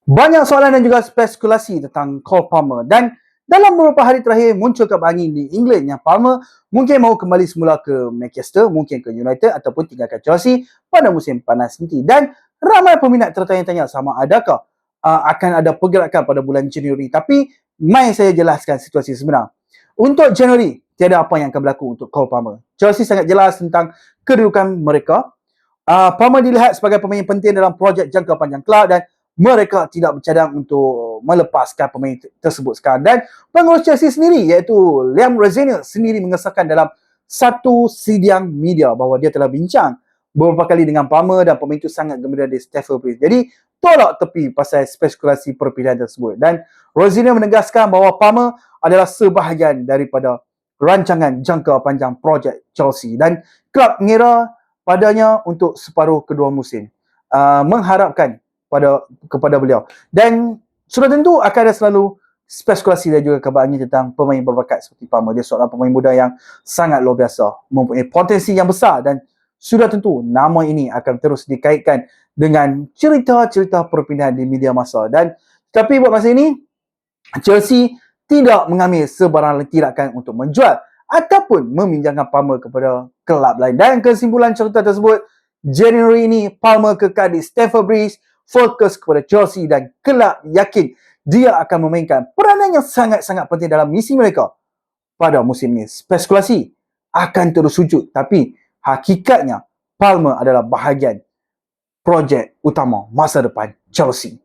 Banyak soalan dan juga spekulasi tentang Cole Palmer, dan dalam beberapa hari terakhir muncul kabar angin di England yang Palmer mungkin mahu kembali semula ke Manchester, mungkin ke United ataupun tinggalkan Chelsea pada musim panas nanti. Dan ramai peminat tertanya-tanya sama adakah akan ada pergerakan pada bulan Januari. Tapi mai saya jelaskan situasi sebenar. Untuk Januari, tiada apa yang akan berlaku untuk Cole Palmer. Chelsea sangat jelas tentang kedudukan mereka. Palmer dilihat sebagai pemain penting dalam projek jangka panjang kelab dan mereka tidak bercadang untuk melepaskan pemain tersebut sekarang. Dan pengurus Chelsea sendiri iaitu Liam Rosenior sendiri mengesahkan dalam satu sidang media bahawa dia telah bincang beberapa kali dengan Palmer dan pemain itu sangat gembira di Stamford Bridge. Jadi tolak tepi pasal spekulasi perpindahan tersebut. Dan Rosenior menegaskan bahawa Palmer adalah sebahagian daripada rancangan jangka panjang projek Chelsea dan kelab mengira padanya untuk separuh kedua musim. Mengharapkan kepada beliau. Dan sudah tentu akan ada selalu spekulasi dan juga kabar angin tentang pemain berbakat seperti Palmer. Dia seorang pemain muda yang sangat luar biasa, mempunyai potensi yang besar dan sudah tentu nama ini akan terus dikaitkan dengan cerita-cerita perpindahan di media masa. Dan tapi buat masa ini Chelsea tidak mengambil sebarang tindakan untuk menjual ataupun meminjamkan Palmer kepada kelab lain. Dan kesimpulan cerita tersebut, Januari ini Palmer kekal di Stamford Bridge, fokus kepada Chelsea dan kelab yakin dia akan memainkan peranan yang sangat-sangat penting dalam misi mereka pada musim ini. Spekulasi akan terus wujud, tapi hakikatnya Palmer adalah bahagian projek utama masa depan Chelsea.